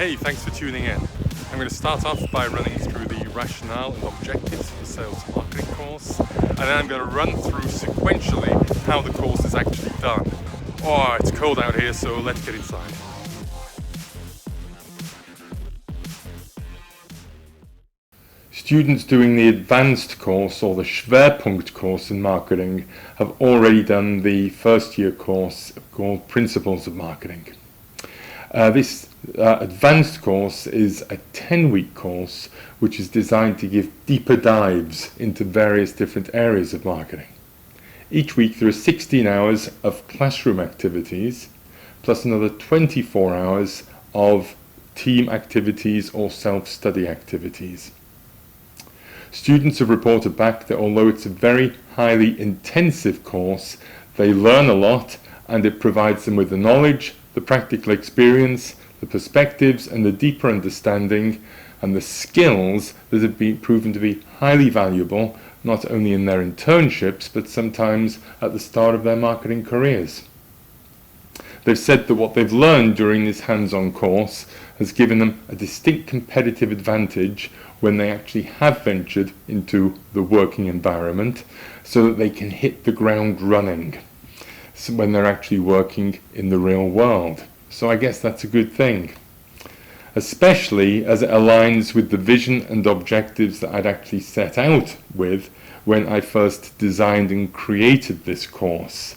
Hey, thanks for tuning in. I'm going to start off by running through the rationale and objectives of the sales and marketing course, and then I'm going to run through sequentially how the course is actually done. Oh, it's cold out here, so let's get inside. Students doing the advanced course or the Schwerpunkt course in marketing have already done the first year course called Principles of Marketing. This advanced course is a 10-week course which is designed to give deeper dives into various different areas of marketing. Each week there are 16 hours of classroom activities plus another 24 hours of team activities or self-study activities. Students have reported back that although it's a very highly intensive course, they learn a lot and it provides them with the knowledge, the practical experience, the perspectives and the deeper understanding and the skills that have been proven to be highly valuable, not only in their internships but sometimes at the start of their marketing careers. They've said that what they've learned during this hands-on course has given them a distinct competitive advantage when they actually have ventured into the working environment so that they can hit the ground running when they're actually working in the real world. So I guess that's a good thing, especially as it aligns with the vision and objectives that I'd actually set out with when I first designed and created this course.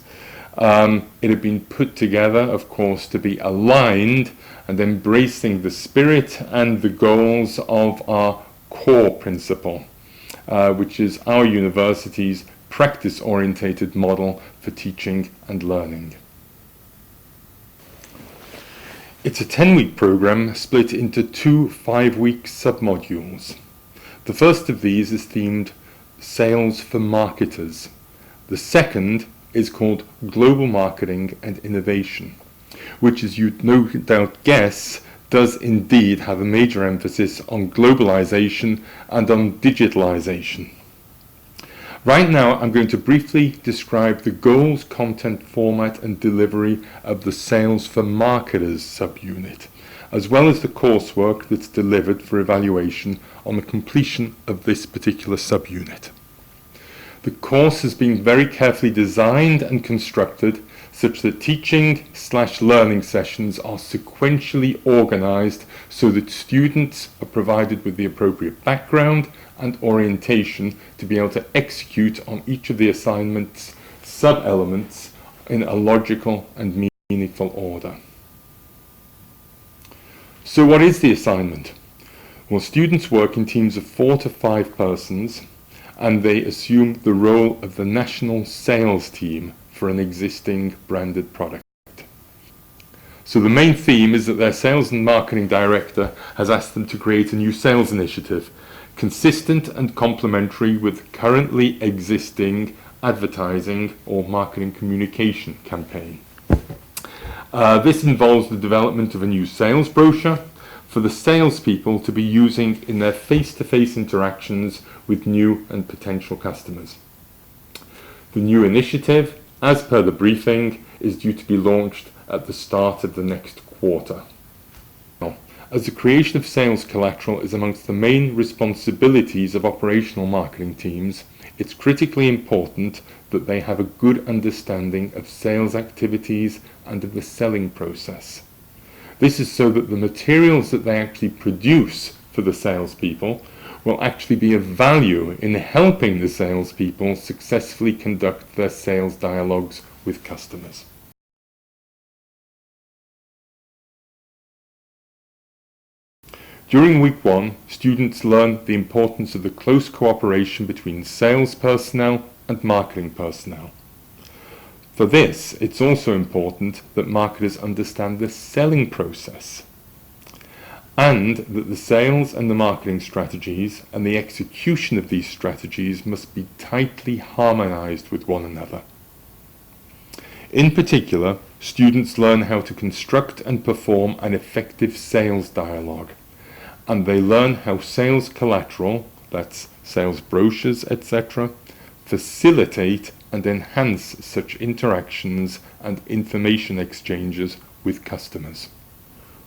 It had been put together, of course, to be aligned and embracing the spirit and the goals of our CORE principle, which is our university's practice-orientated model for teaching and learning. It's a 10-week program split into two 5-week submodules. The first of these is themed Sales for Marketers. The second is called Global Marketing and Innovation, which, as you'd no doubt guess, does indeed have a major emphasis on globalization and on digitalization. Right now, I'm going to briefly describe the goals, content, format and delivery of the Sales for Marketers subunit, as well as the coursework that's delivered for evaluation on the completion of this particular subunit. The course has been very carefully designed and constructed such that teaching/learning sessions are sequentially organized so that students are provided with the appropriate background and orientation to be able to execute on each of the assignment's sub-elements in a logical and meaningful order. So what is the assignment? Well, students work in teams of 4 to 5 persons and they assume the role of the national sales team for an existing branded product. So the main theme is that their sales and marketing director has asked them to create a new sales initiative consistent and complementary with currently existing advertising or marketing communication campaign. This involves the development of a new sales brochure for the salespeople to be using in their face-to-face interactions with new and potential customers. The new initiative, as per the briefing, is due to be launched at the start of the next quarter. As the creation of sales collateral is amongst the main responsibilities of operational marketing teams, it's critically important that they have a good understanding of sales activities and of the selling process. This is so that the materials that they actually produce for the salespeople will actually be of value in helping the salespeople successfully conduct their sales dialogues with customers. During week 1, students learn the importance of the close cooperation between sales personnel and marketing personnel. For this, it's also important that marketers understand the selling process and that the sales and the marketing strategies and the execution of these strategies must be tightly harmonized with one another. In particular, students learn how to construct and perform an effective sales dialogue, and they learn how sales collateral, that's sales brochures, etc., facilitate and enhance such interactions and information exchanges with customers.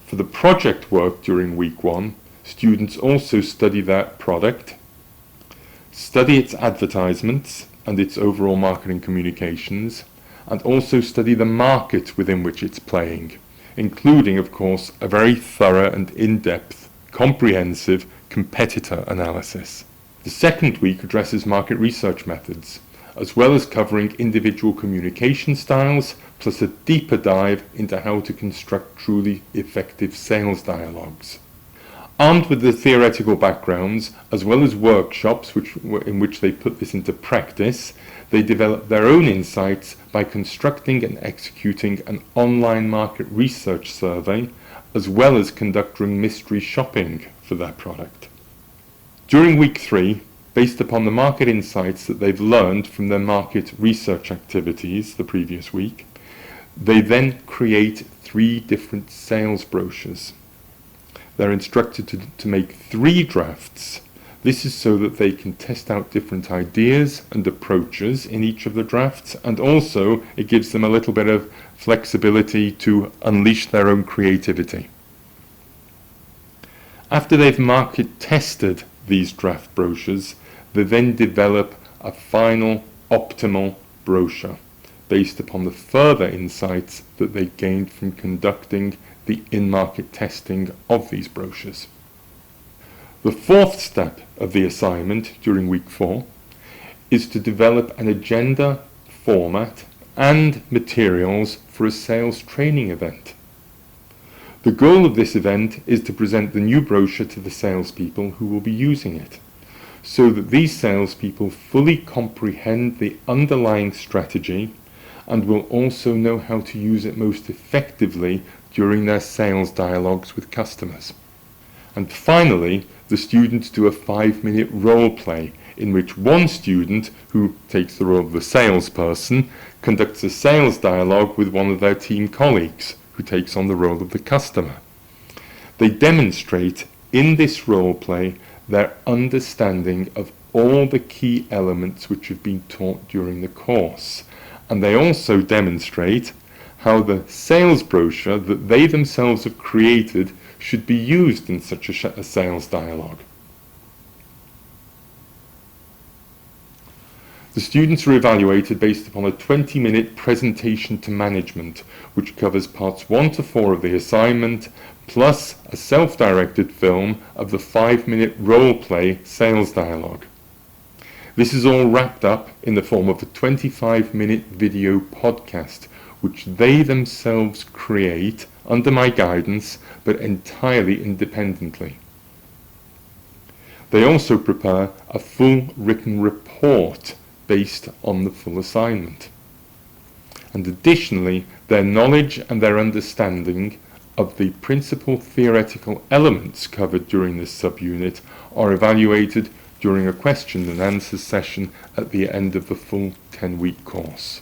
For the project work during week 1, students also study that product, study its advertisements and its overall marketing communications, and also study the market within which it's playing, including, of course, a very thorough and in-depth, comprehensive competitor analysis. The second week addresses market research methods, as well as covering individual communication styles, plus a deeper dive into how to construct truly effective sales dialogues. Armed with the theoretical backgrounds, as well as workshops in which they put this into practice, they develop their own insights by constructing and executing an online market research survey, as well as conducting mystery shopping for their product. During week 3, based upon the market insights that they've learned from their market research activities the previous week, they then create 3 different sales brochures. They're instructed to make 3 drafts. This is so that they can test out different ideas and approaches in each of the drafts, and also it gives them a little bit of flexibility to unleash their own creativity. After they've market tested these draft brochures, they then develop a final optimal brochure based upon the further insights that they gained from conducting the in-market testing of these brochures. The 4th step of the assignment during week 4 is to develop an agenda, format and materials for a sales training event. The goal of this event is to present the new brochure to the salespeople who will be using it, so that these salespeople fully comprehend the underlying strategy and will also know how to use it most effectively during their sales dialogues with customers. And finally, the students do a 5-minute role play in which one student, who takes the role of the salesperson, conducts a sales dialogue with one of their team colleagues, who takes on the role of the customer. They demonstrate in this role play their understanding of all the key elements which have been taught during the course, and they also demonstrate how the sales brochure that they themselves have created should be used in such a sales dialogue. The students are evaluated based upon a 20-minute presentation to management, which covers parts 1 to 4 of the assignment, plus a self-directed film of the 5-minute role-play sales dialogue. This is all wrapped up in the form of a 25-minute video podcast, which they themselves create under my guidance, but entirely independently. They also prepare a full written report based on the full assignment. And additionally, their knowledge and their understanding of the principal theoretical elements covered during this subunit are evaluated during a question and answers session at the end of the full 10-week course.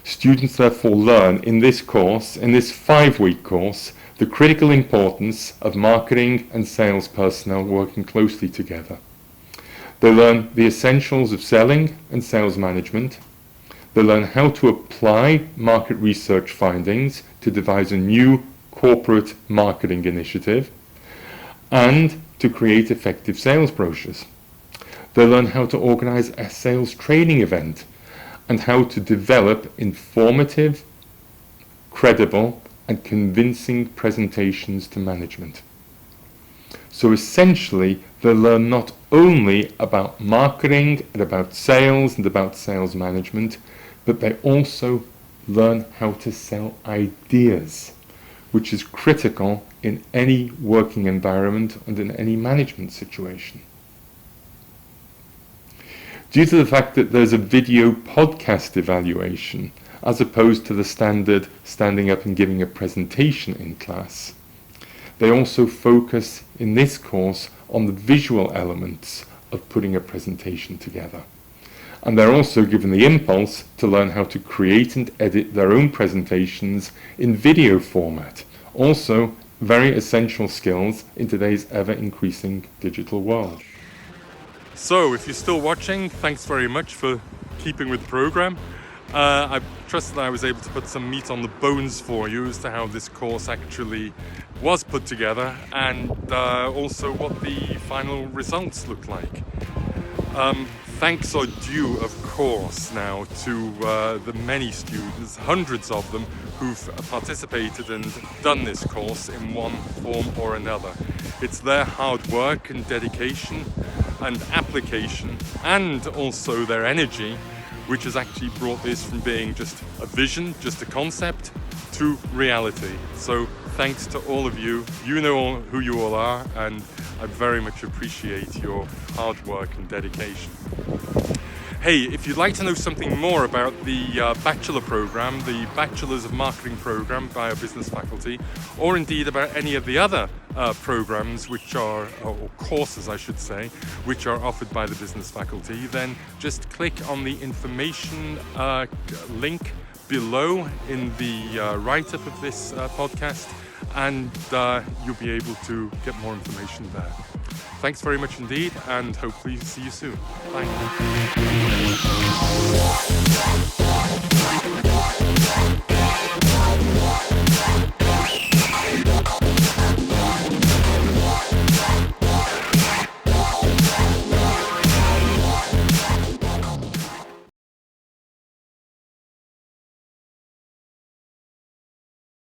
Students therefore learn in this course, in this 5-week course, the critical importance of marketing and sales personnel working closely together. They learn the essentials of selling and sales management. They learn how to apply market research findings to devise a new corporate marketing initiative and to create effective sales brochures. They learn how to organize a sales training event and how to develop informative, credible, and convincing presentations to management. So essentially, they learn not only about marketing and about sales and about sales management, but they also learn how to sell ideas, which is critical in any working environment and in any management situation. Due to the fact that there's a video podcast evaluation, as opposed to the standard standing up and giving a presentation in class, they also focus in this course on the visual elements of putting a presentation together. And they're also given the impulse to learn how to create and edit their own presentations in video format. Also, very essential skills in today's ever-increasing digital world. So, if you're still watching, thanks very much for keeping with the program. I trust that I was able to put some meat on the bones for you as to how this course actually was put together, and also what the final results look like. Thanks are due, of course, now to the many students, hundreds of them, who've participated and done this course in one form or another. It's their hard work and dedication and application, and also their energy, which has actually brought this from being just a vision, just a concept, to reality. So thanks to all of you. You know who you all are, and I very much appreciate your hard work and dedication. Hey, if you'd like to know something more about the bachelor program, the Bachelors of Marketing program by our business faculty, or indeed about any of the other programs which are, or courses I should say, which are offered by the business faculty, then just click on the information link below in the write-up of this podcast, and you'll be able to get more information there. Thanks very much indeed, and hopefully see you soon. Bye.